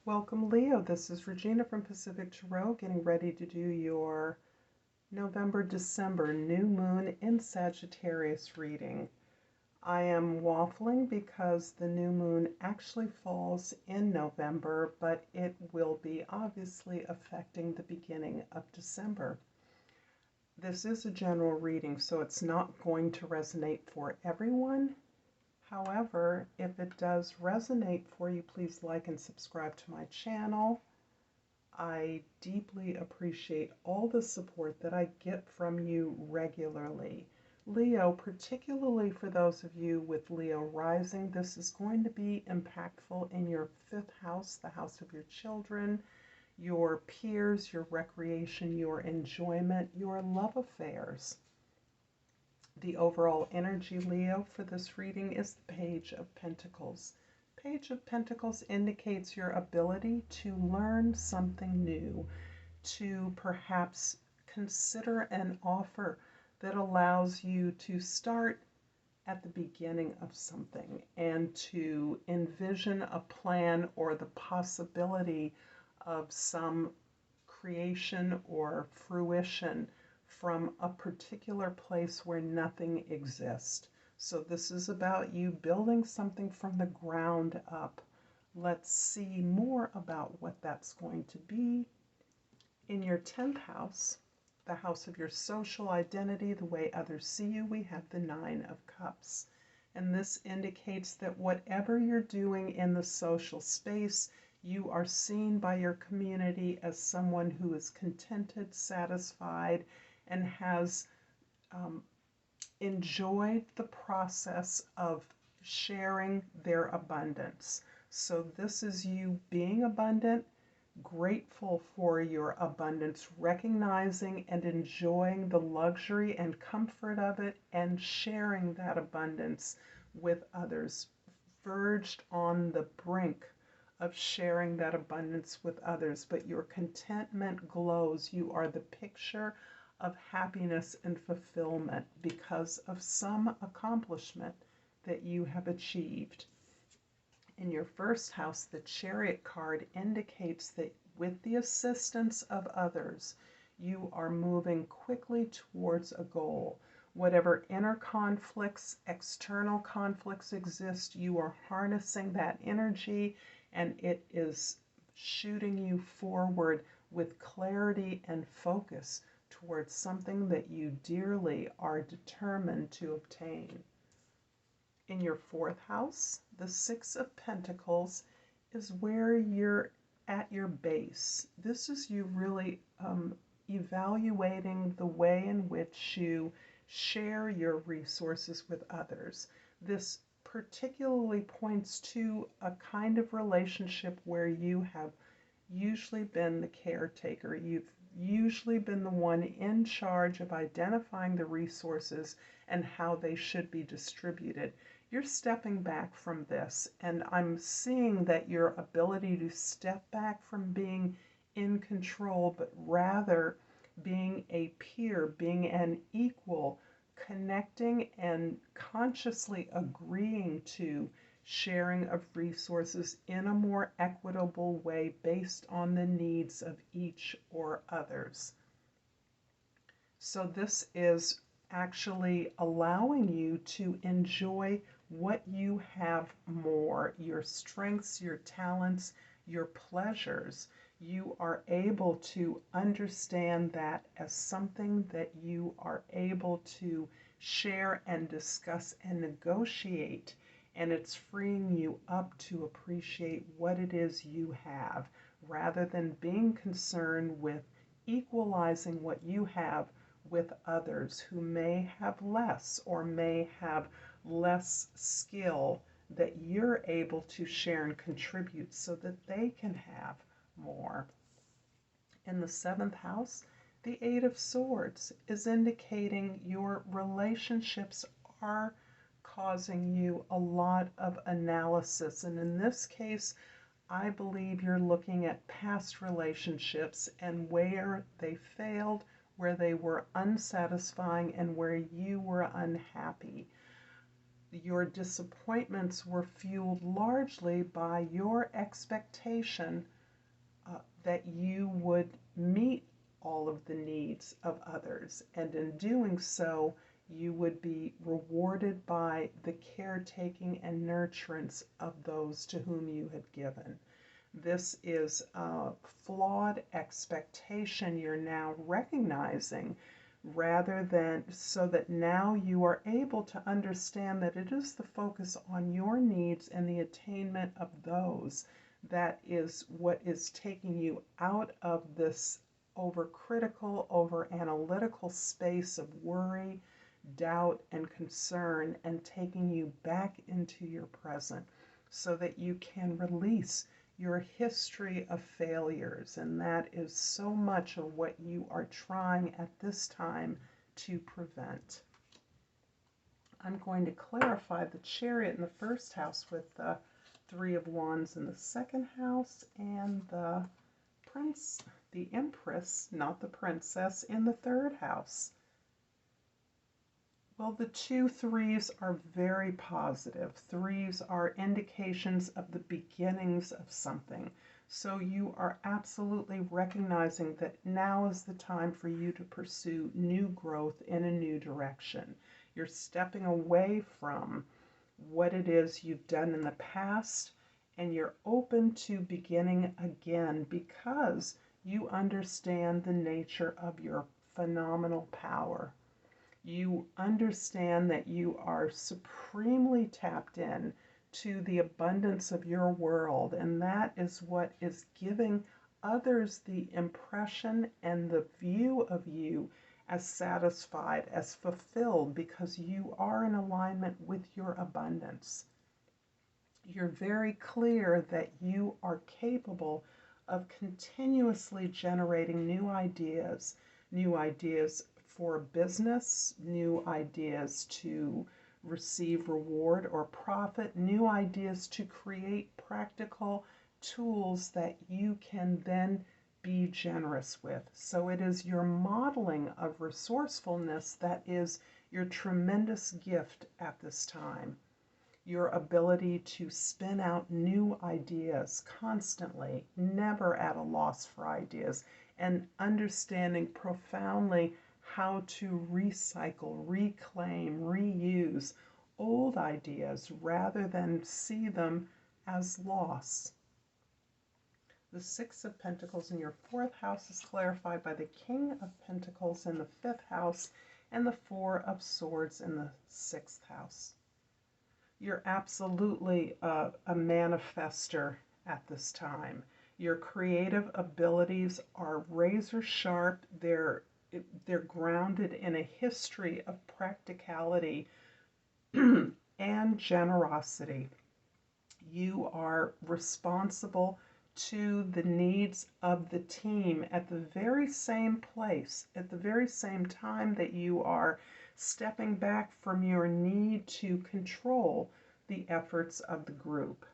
Welcome, Leo. This is Regina from Pacific Tarot, getting ready to do your November-December new moon in Sagittarius reading. I am waffling because the new moon actually falls in November, but it will be obviously affecting the beginning of December. This is a general reading, so it's not going to resonate for everyone. However, if it does resonate for you, please like and subscribe to my channel. I deeply appreciate all the support that I get from you regularly. Leo, particularly for those of you with Leo rising, this is going to be impactful in your fifth house, the house of your children, your peers, your recreation, your enjoyment, your love affairs. The overall energy, Leo, for this reading is the Page of Pentacles. Page of Pentacles indicates your ability to learn something new, to perhaps consider an offer that allows you to start at the beginning of something and to envision a plan or the possibility of some creation or fruition from a particular place where nothing exists. So this is about you building something from the ground up. Let's see more about what that's going to be. In your 10th house, the house of your social identity, the way others see you, we have the Nine of Cups. And this indicates that whatever you're doing in the social space, you are seen by your community as someone who is contented, satisfied, and has enjoyed the process of sharing their abundance. So this is you being abundant, grateful for your abundance, recognizing and enjoying the luxury and comfort of it, and sharing that abundance with others, verged on the brink of sharing that abundance with others, but your contentment glows. You are the picture of happiness and fulfillment because of some accomplishment that you have achieved. In your first house, the Chariot card indicates that with the assistance of others, you are moving quickly towards a goal. Whatever inner conflicts, external conflicts exist, you are harnessing that energy and it is shooting you forward with clarity and focus towards something that you dearly are determined to obtain. In your fourth house, the Six of Pentacles is where you're at your base. This is you really evaluating the way in which you share your resources with others. This particularly points to a kind of relationship where you have usually been the caretaker. You've usually been the one in charge of identifying the resources and how they should be distributed. You're stepping back from this, and I'm seeing that your ability to step back from being in control, but rather being a peer, being an equal, connecting and consciously agreeing to sharing of resources in a more equitable way based on the needs of each or others. So this is actually allowing you to enjoy what you have more, your strengths, your talents, your pleasures. You are able to understand that as something that you are able to share and discuss and negotiate, and it's freeing you up to appreciate what it is you have, rather than being concerned with equalizing what you have with others who may have less or may have less skill that you're able to share and contribute so that they can have more. In the seventh house, the Eight of Swords is indicating your relationships are causing you a lot of analysis. And in this case, I believe you're looking at past relationships and where they failed, where they were unsatisfying, and where you were unhappy. Your disappointments were fueled largely by your expectation that you would meet all of the needs of others. And in doing so, you would be rewarded by the caretaking and nurturance of those to whom you had given. This is a flawed expectation you're now recognizing, rather than so that now you are able to understand that it is the focus on your needs and the attainment of those that is what is taking you out of this overcritical, over analytical space of worry, doubt, and concern, and taking you back into your present so that you can release your history of failures. And that is so much of what you are trying at this time to prevent. I'm going to clarify the Chariot in the first house with the Three of Wands in the second house, and the Empress, not the Princess, in the third house. Well, the two threes are very positive. Threes are indications of the beginnings of something. So you are absolutely recognizing that now is the time for you to pursue new growth in a new direction. You're stepping away from what it is you've done in the past, and you're open to beginning again because you understand the nature of your phenomenal power. You understand that you are supremely tapped in to the abundance of your world, and that is what is giving others the impression and the view of you as satisfied, as fulfilled, because you are in alignment with your abundance. You're very clear that you are capable of continuously generating new ideas for business, new ideas to receive reward or profit, new ideas to create practical tools that you can then be generous with. So it is your modeling of resourcefulness that is your tremendous gift at this time. Your ability to spin out new ideas constantly, never at a loss for ideas, and understanding profoundly how to recycle, reclaim, reuse old ideas rather than see them as loss. The Six of Pentacles in your fourth house is clarified by the King of Pentacles in the fifth house and the Four of Swords in the sixth house. You're absolutely a manifester at this time. Your creative abilities are razor sharp. They're grounded in a history of practicality and generosity. You are responsible to the needs of the team at the very same place, at the very same time that you are stepping back from your need to control the efforts of the group.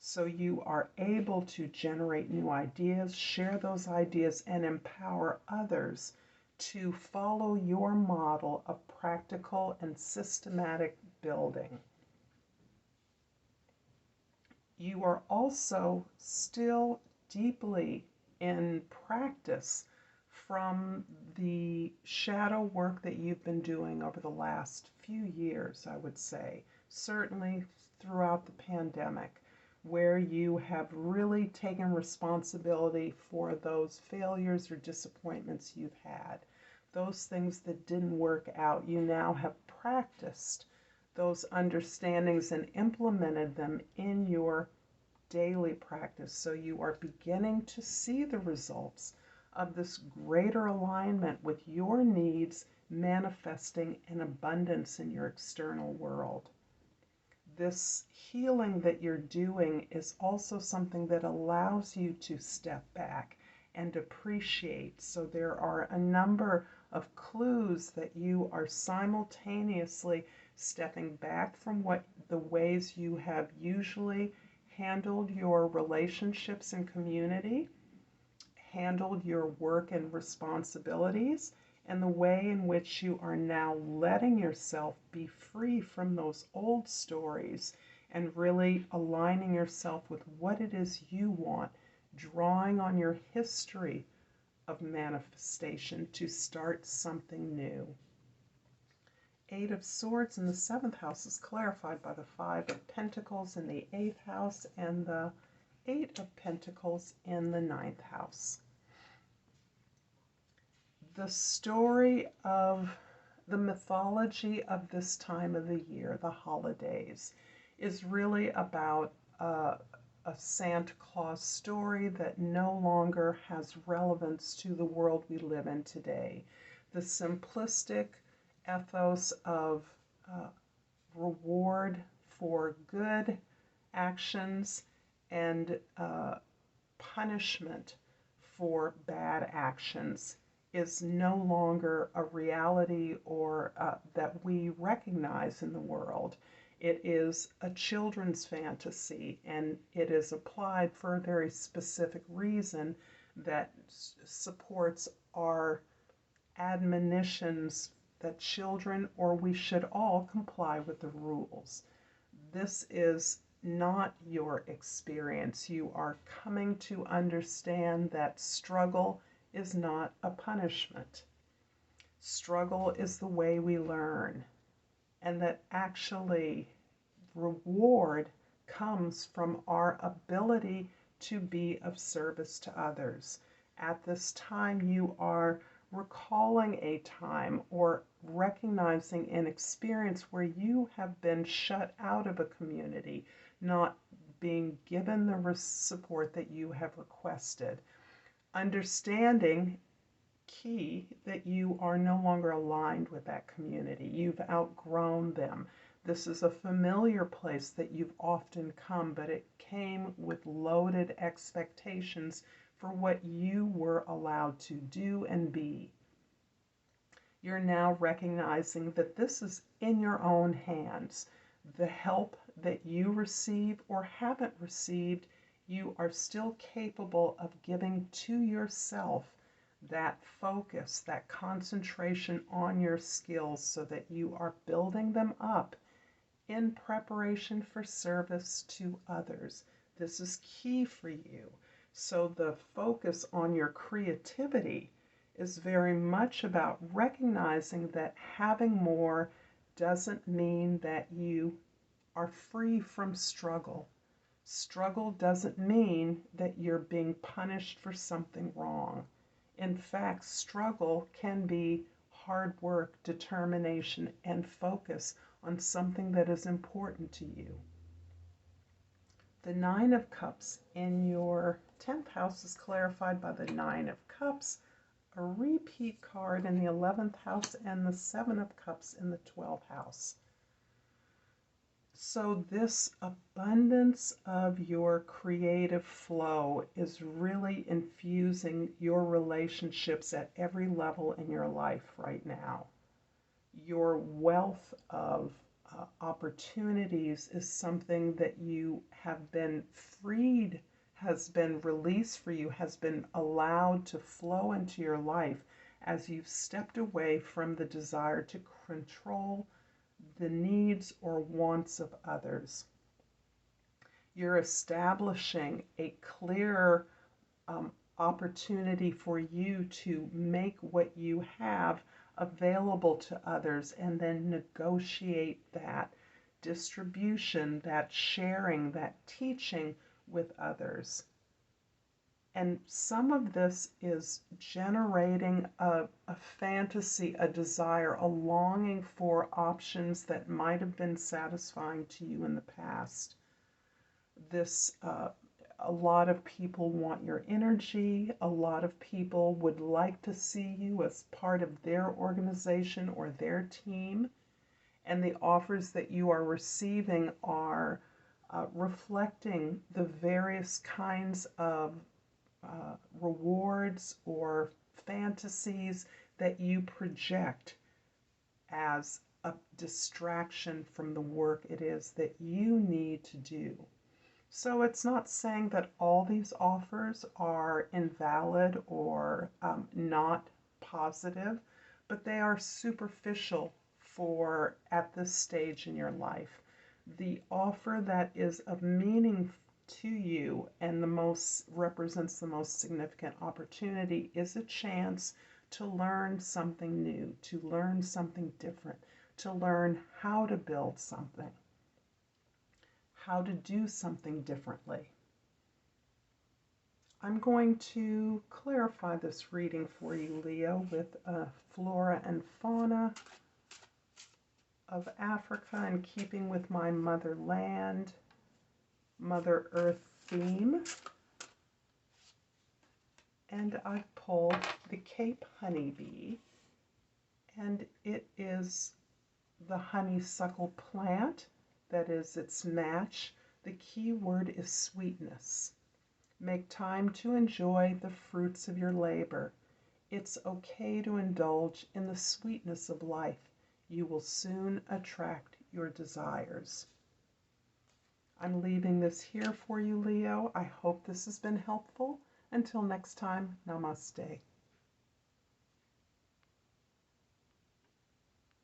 So you are able to generate new ideas, share those ideas, and empower others to follow your model of practical and systematic building. You are also still deeply in practice from the shadow work that you've been doing over the last few years, I would say, certainly throughout the pandemic, where you have really taken responsibility for those failures or disappointments you've had. Those things that didn't work out, you now have practiced those understandings and implemented them in your daily practice. So you are beginning to see the results of this greater alignment with your needs manifesting in abundance in your external world. This healing that you're doing is also something that allows you to step back and appreciate. So there are a number of clues that you are simultaneously stepping back from the ways you have usually handled your relationships and community, handled your work and responsibilities, and the way in which you are now letting yourself be free from those old stories and really aligning yourself with what it is you want drawing on your history of manifestation to start something new. Eight of Swords in the 7th house is clarified by the 5 of Pentacles in the 8th house and the 8 of Pentacles in the 9th house. The story of the mythology of this time of the year, the holidays, is really about a Santa Claus story that no longer has relevance to the world we live in today. The simplistic ethos of reward for good actions and punishment for bad actions is no longer a reality or that we recognize in the world. It is a children's fantasy, and it is applied for a very specific reason that supports our admonitions that children, or we should all, comply with the rules. This is not your experience. You are coming to understand that struggle is not a punishment. Struggle is the way we learn, and that actually reward comes from our ability to be of service to others. At this time, you are recalling a time or recognizing an experience where you have been shut out of a community, not being given the support that you have requested. Understanding, key, that you are no longer aligned with that community. You've outgrown them. This is a familiar place that you've often come, but it came with loaded expectations for what you were allowed to do and be. You're now recognizing that this is in your own hands. The help that you receive or haven't received, you are still capable of giving to yourself that focus, that concentration on your skills so that you are building them up in preparation for service to others. This is key for you. So the focus on your creativity is very much about recognizing that having more doesn't mean that you are free from struggle. Struggle doesn't mean that you're being punished for something wrong. In fact, struggle can be hard work, determination, and focus on something that is important to you. The 9 of Cups in your 10th house is clarified by the 9 of Cups, a repeat card in the 11th house, and the 7 of Cups in the 12th house. So this abundance of your creative flow is really infusing your relationships at every level in your life right now. Your wealth of opportunities is something that you have been freed, has been released for you, has been allowed to flow into your life as you've stepped away from the desire to control the needs or wants of others. You're establishing a clear opportunity for you to make what you have available to others and then negotiate that distribution, that sharing, that teaching with others. And some of this is generating a fantasy, a desire, a longing for options that might have been satisfying to you in the past. A lot of people want your energy. A lot of people would like to see you as part of their organization or their team. And the offers that you are receiving are reflecting the various kinds of rewards or fantasies that you project as a distraction from the work it is that you need to do. So it's not saying that all these offers are invalid or not positive, but they are superficial for at this stage in your life. The offer that is of meaning to you and represents the most significant opportunity is a chance to learn something new, to learn something different, to learn how to build something, how to do something differently. I'm going to clarify this reading for you, Leo, with a flora and fauna of Africa in keeping with my motherland, Mother Earth theme. And I pulled the Cape honeybee, and it is the honeysuckle plant that is its match. The key word is sweetness. Make time to enjoy the fruits of your labor. It's okay to indulge in the sweetness of life. You will soon attract your desires. I'm leaving this here for you, Leo. I hope this has been helpful. Until next time, namaste.